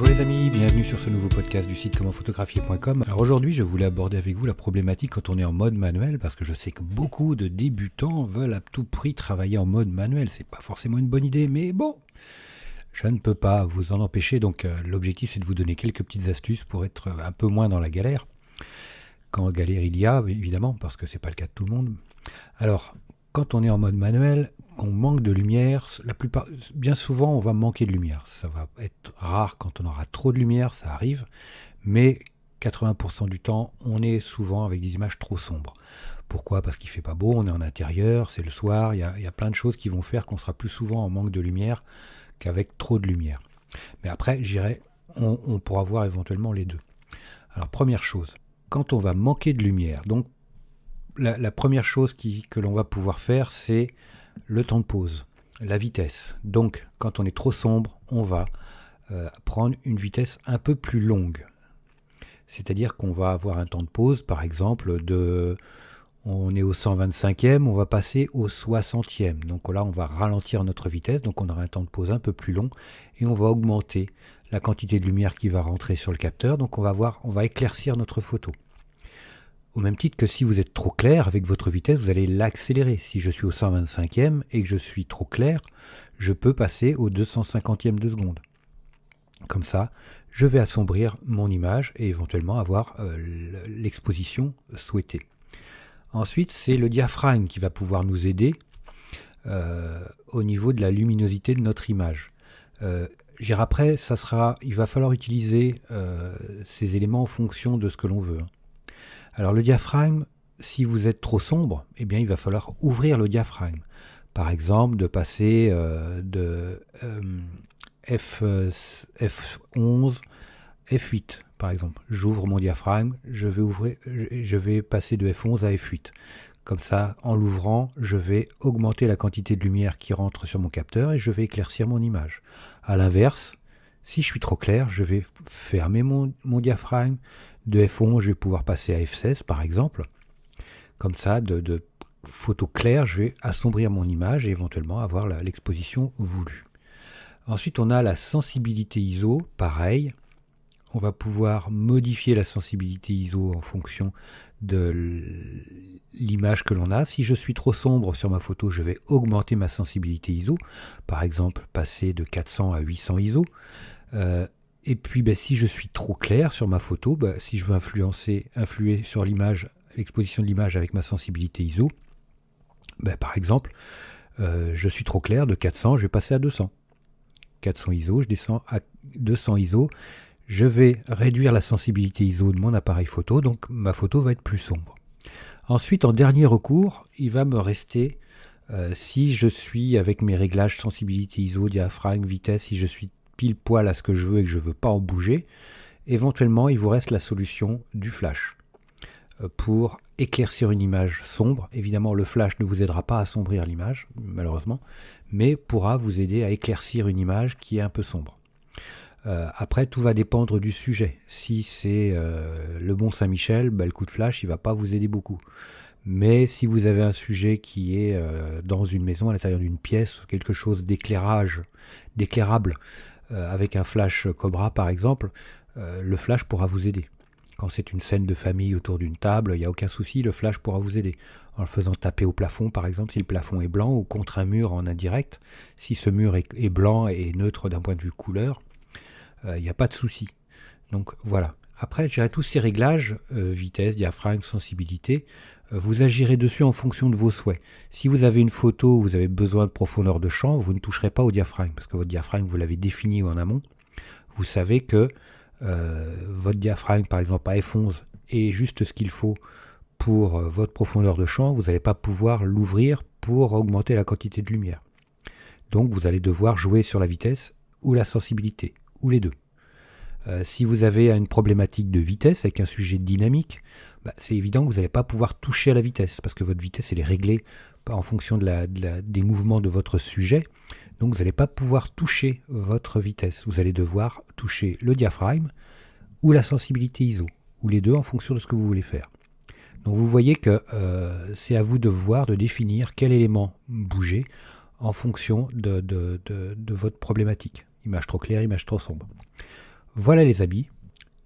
Bonjour les amis, bienvenue sur ce nouveau podcast du site commentphotographier.com. Alors aujourd'hui, je voulais aborder avec vous la problématique quand on est en mode manuel, parce que je sais que beaucoup de débutants veulent à tout prix travailler en mode manuel. C'est pas forcément une bonne idée, mais bon, je ne peux pas vous en empêcher. Donc l'objectif, c'est de vous donner quelques petites astuces pour être un peu moins dans la galère. Quand galère il y a, évidemment, parce que c'est pas le cas de tout le monde. Alors, quand on est en mode manuel, qu'on manque de lumière, bien souvent on va manquer de lumière. Ça va être rare quand on aura trop de lumière, ça arrive, mais 80% du temps, on est souvent avec des images trop sombres. Pourquoi ? Parce qu'il fait pas beau, on est en intérieur, c'est le soir, il y a plein de choses qui vont faire qu'on sera plus souvent en manque de lumière qu'avec trop de lumière. Mais après, on pourra voir éventuellement les deux. Alors première chose, quand on va manquer de lumière, donc la première chose que l'on va pouvoir faire, c'est le temps de pause, la vitesse. Donc, quand on est trop sombre, on va prendre une vitesse un peu plus longue. C'est-à-dire qu'on va avoir un temps de pause, par exemple, on est au 125e, on va passer au 60e. Donc là, on va ralentir notre vitesse, donc on aura un temps de pause un peu plus long, et on va augmenter la quantité de lumière qui va rentrer sur le capteur. Donc on va éclaircir notre photo. Au même titre que si vous êtes trop clair avec votre vitesse, vous allez l'accélérer. Si je suis au 125e et que je suis trop clair, je peux passer au 250e de seconde. Comme ça, je vais assombrir mon image et éventuellement avoir l'exposition souhaitée. Ensuite, c'est le diaphragme qui va pouvoir nous aider au niveau de la luminosité de notre image. Après, il va falloir utiliser ces éléments en fonction de ce que l'on veut. Alors le diaphragme, si vous êtes trop sombre, eh bien il va falloir ouvrir le diaphragme. Par exemple, de passer de F11, F8 par exemple. J'ouvre mon diaphragme, je vais passer de F11 à F8. Comme ça, en l'ouvrant, je vais augmenter la quantité de lumière qui rentre sur mon capteur et je vais éclaircir mon image. A l'inverse, si je suis trop clair, je vais fermer mon diaphragme. De F11, je vais pouvoir passer à F16 par exemple. Comme ça, de photo claire, je vais assombrir mon image et éventuellement avoir l'exposition voulue. Ensuite, on a la sensibilité ISO, pareil. On va pouvoir modifier la sensibilité ISO en fonction de l'image que l'on a. Si je suis trop sombre sur ma photo, je vais augmenter ma sensibilité ISO. Par exemple, passer de 400 à 800 ISO. Et puis si je suis trop clair sur ma photo, si je veux influer sur l'image, l'exposition de l'image avec ma sensibilité ISO, par exemple, je suis trop clair, de 400, je vais passer à 200. 400 ISO, je descends à 200 ISO, je vais réduire la sensibilité ISO de mon appareil photo, donc ma photo va être plus sombre. Ensuite, en dernier recours, il va me rester, si je suis avec mes réglages sensibilité ISO, diaphragme, vitesse, si je suis pile poil à ce que je veux et que je ne veux pas en bouger, éventuellement il vous reste la solution du flash. Pour éclaircir une image sombre, évidemment le flash ne vous aidera pas à assombrir l'image, malheureusement, mais pourra vous aider à éclaircir une image qui est un peu sombre. Après, tout va dépendre du sujet. Si c'est le Mont Saint-Michel, le coup de flash, il ne va pas vous aider beaucoup. Mais si vous avez un sujet qui est dans une maison, à l'intérieur d'une pièce, quelque chose d'éclairable, avec un flash Cobra par exemple, le flash pourra vous aider. Quand c'est une scène de famille autour d'une table, il n'y a aucun souci, le flash pourra vous aider. En le faisant taper au plafond par exemple, si le plafond est blanc, ou contre un mur en indirect, si ce mur est blanc et neutre d'un point de vue couleur, il n'y a pas de souci. Donc voilà. Après, j'irai tous ces réglages, vitesse, diaphragme, sensibilité, vous agirez dessus en fonction de vos souhaits. Si vous avez une photo où vous avez besoin de profondeur de champ, vous ne toucherez pas au diaphragme, parce que votre diaphragme, vous l'avez défini en amont. Vous savez que votre diaphragme, par exemple à F11, est juste ce qu'il faut pour votre profondeur de champ. Vous n'allez pas pouvoir l'ouvrir pour augmenter la quantité de lumière. Donc vous allez devoir jouer sur la vitesse ou la sensibilité, ou les deux. Si vous avez une problématique de vitesse avec un sujet dynamique, c'est évident que vous n'allez pas pouvoir toucher à la vitesse, parce que votre vitesse elle est réglée en fonction des mouvements de votre sujet. Donc vous n'allez pas pouvoir toucher votre vitesse. Vous allez devoir toucher le diaphragme ou la sensibilité ISO, ou les deux en fonction de ce que vous voulez faire. Donc vous voyez que c'est à vous de voir, de définir quel élément bouger en fonction de votre problématique. Image trop claire, image trop sombre. Voilà les amis.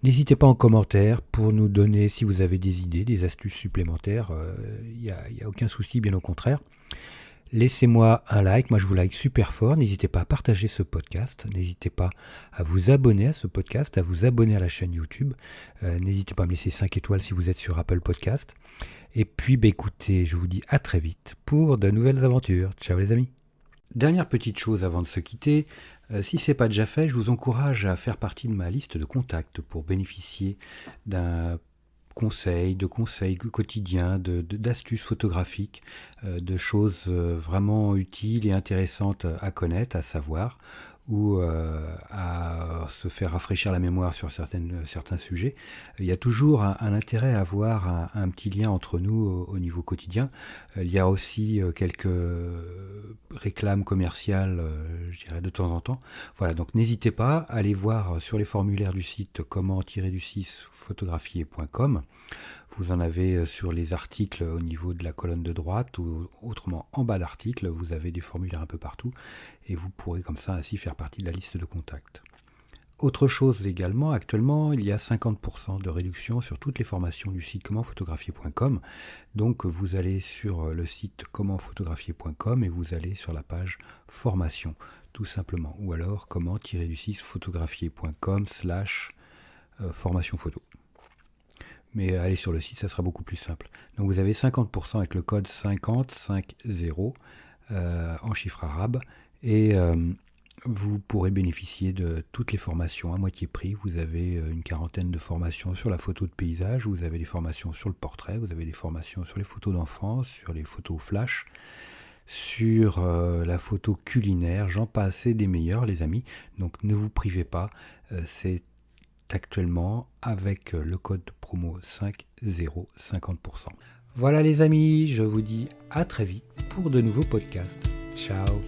N'hésitez pas en commentaire pour nous donner si vous avez des idées, des astuces supplémentaires. Il n'y a aucun souci, bien au contraire. Laissez-moi un like, moi je vous like super fort. N'hésitez pas à partager ce podcast. N'hésitez pas à vous abonner à ce podcast, à vous abonner à la chaîne YouTube. N'hésitez pas à me laisser 5 étoiles si vous êtes sur Apple Podcast. Et puis écoutez, je vous dis à très vite pour de nouvelles aventures. Ciao les amis. Dernière petite chose avant de se quitter, si ce n'est pas déjà fait, je vous encourage à faire partie de ma liste de contacts pour bénéficier de conseils quotidiens, d'astuces photographiques, de choses vraiment utiles et intéressantes à connaître, à savoir, ou à se faire rafraîchir la mémoire sur certains sujets. Il y a toujours un intérêt à avoir un petit lien entre nous au niveau quotidien. Il y a aussi quelques réclames commerciales, je dirais, de temps en temps. Voilà, donc n'hésitez pas à aller voir sur les formulaires du site comment-photographier.com. Vous en avez sur les articles au niveau de la colonne de droite ou autrement en bas d'article, vous avez des formulaires un peu partout et vous pourrez comme ça ainsi faire partie de la liste de contacts. Autre chose également, actuellement, il y a 50% de réduction sur toutes les formations du site commentphotographier.com. Donc vous allez sur le site commentphotographier.com et vous allez sur la page formation, tout simplement. Ou alors comment-photographier.com/formation photo. Mais allez sur le site, ça sera beaucoup plus simple. Donc vous avez 50% avec le code 5050 en chiffre arabe et vous pourrez bénéficier de toutes les formations à moitié prix. Vous avez une quarantaine de formations sur la photo de paysage, vous avez des formations sur le portrait, vous avez des formations sur les photos d'enfants, sur les photos flash, sur la photo culinaire, j'en passe et des meilleurs les amis. Donc ne vous privez pas, c'est actuellement avec le code promo 50 50%. Voilà les amis, je vous dis à très vite pour de nouveaux podcasts. Ciao.